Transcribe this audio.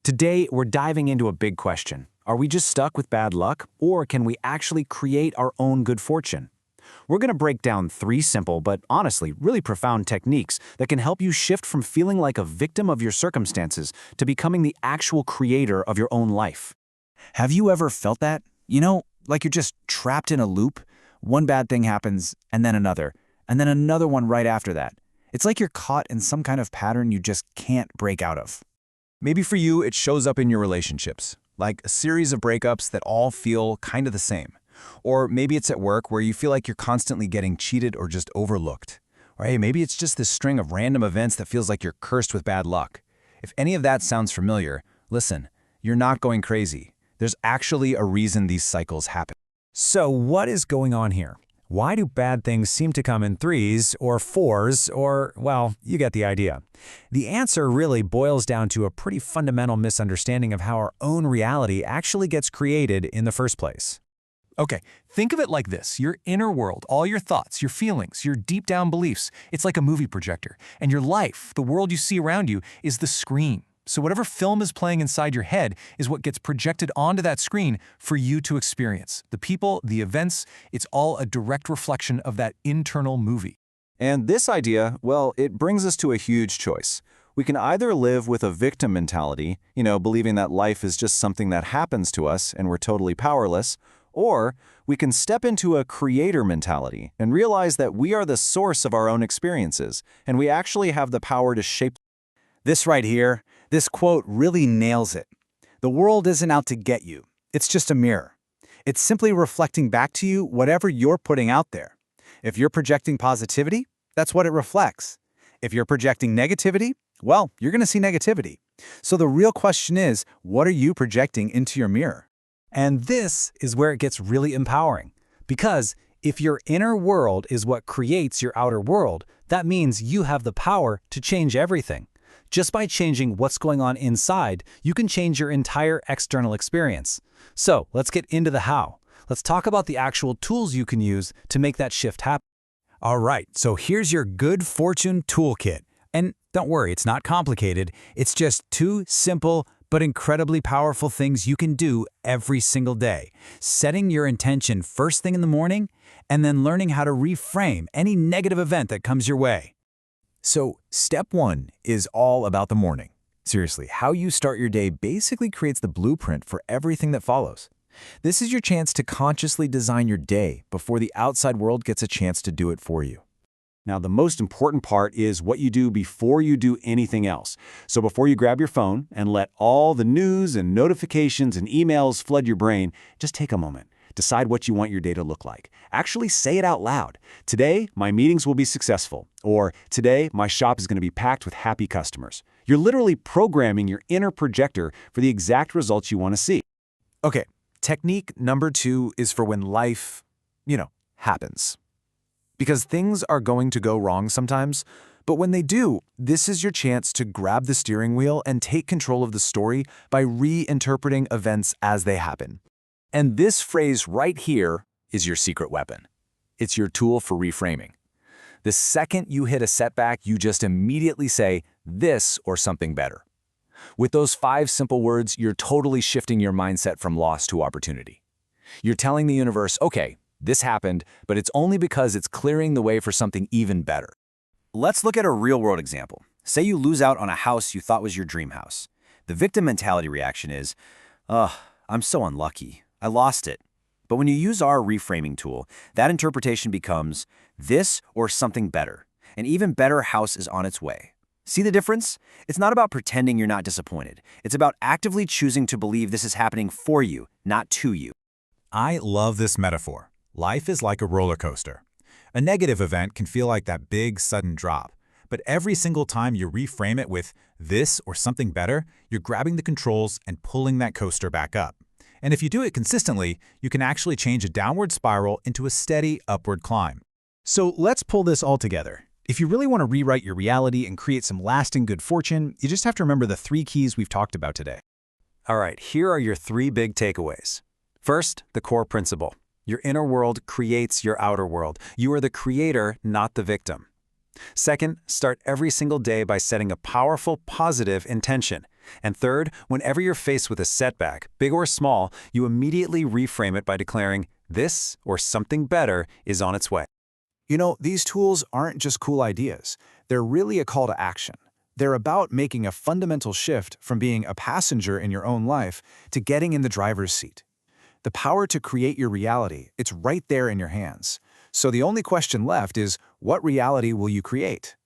Today, we're diving into a big question. Are we just stuck with bad luck, or can we actually create our own good fortune? We're going to break down 3 simple but honestly really profound techniques that can help you shift from feeling like a victim of your circumstances to becoming the actual creator of your own life. Have you ever felt that? Like you're just trapped in a loop? One bad thing happens, and then another one right after that. It's like you're caught in some kind of pattern you just can't break out of. Maybe for you, it shows up in your relationships, like a series of breakups that all feel kind of the same. Or maybe it's at work where you feel like you're constantly getting cheated or just overlooked. Or hey, maybe it's just this string of random events that feels like you're cursed with bad luck. If any of that sounds familiar, listen, you're not going crazy. There's actually a reason these cycles happen. So what is going on here? Why do bad things seem to come in 3s or 4s or, well, you get the idea. The answer really boils down to a pretty fundamental misunderstanding of how our own reality actually gets created in the first place. Okay, think of it like this. Your inner world, all your thoughts, your feelings, your deep down beliefs, it's like a movie projector. And your life, the world you see around you, is the screen. So whatever film is playing inside your head is what gets projected onto that screen for you to experience. The people, the events, it's all a direct reflection of that internal movie. And this idea, well, it brings us to a huge choice. We can either live with a victim mentality, believing that life is just something that happens to us and we're totally powerless, or we can step into a creator mentality and realize that we are the source of our own experiences, and we actually have the power to shape. This right here, this quote really nails it. The world isn't out to get you. It's just a mirror. It's simply reflecting back to you whatever you're putting out there. If you're projecting positivity, that's what it reflects. If you're projecting negativity, well, you're going to see negativity. So the real question is, what are you projecting into your mirror? And this is where it gets really empowering. Because if your inner world is what creates your outer world, that means you have the power to change everything. Just by changing what's going on inside, you can change your entire external experience. So let's get into the how. Let's talk about the actual tools you can use to make that shift happen. All right, so here's your good fortune toolkit. And don't worry, it's not complicated. It's just 2 simple but incredibly powerful things you can do every single day. Setting your intention first thing in the morning, and then learning how to reframe any negative event that comes your way. So, step 1 is all about the morning. Seriously, how you start your day basically creates the blueprint for everything that follows. This is your chance to consciously design your day before the outside world gets a chance to do it for you. Now, the most important part is what you do before you do anything else. So before you grab your phone and let all the news and notifications and emails flood your brain, just take a moment. Decide what you want your day to look like. Actually say it out loud. Today, my meetings will be successful. Or today, my shop is going to be packed with happy customers. You're literally programming your inner projector for the exact results you want to see. Okay, technique number 2 is for when life, happens. Because things are going to go wrong sometimes, but when they do, this is your chance to grab the steering wheel and take control of the story by reinterpreting events as they happen. And this phrase right here is your secret weapon. It's your tool for reframing. The second you hit a setback, you just immediately say, this or something better. With those 5 simple words, you're totally shifting your mindset from loss to opportunity. You're telling the universe, okay, this happened, but it's only because it's clearing the way for something even better. Let's look at a real-world example. Say you lose out on a house you thought was your dream house. The victim mentality reaction is, I'm so unlucky. I lost it. But when you use our reframing tool, that interpretation becomes this or something better. An even better house is on its way. See the difference? It's not about pretending you're not disappointed. It's about actively choosing to believe this is happening for you, not to you. I love this metaphor. Life is like a roller coaster. A negative event can feel like that big, sudden drop. But every single time you reframe it with this or something better, you're grabbing the controls and pulling that coaster back up. And if you do it consistently, you can actually change a downward spiral into a steady upward climb. So let's pull this all together. If you really want to rewrite your reality and create some lasting good fortune, you just have to remember the 3 keys we've talked about today. All right, here are your 3 big takeaways. First, the core principle. Your inner world creates your outer world. You are the creator, not the victim. Second, start every single day by setting a powerful, positive intention. And third, whenever you're faced with a setback, big or small, you immediately reframe it by declaring, this or something better is on its way. You know, these tools aren't just cool ideas. They're really a call to action. They're about making a fundamental shift from being a passenger in your own life to getting in the driver's seat. The power to create your reality, it's right there in your hands. So the only question left is, what reality will you create?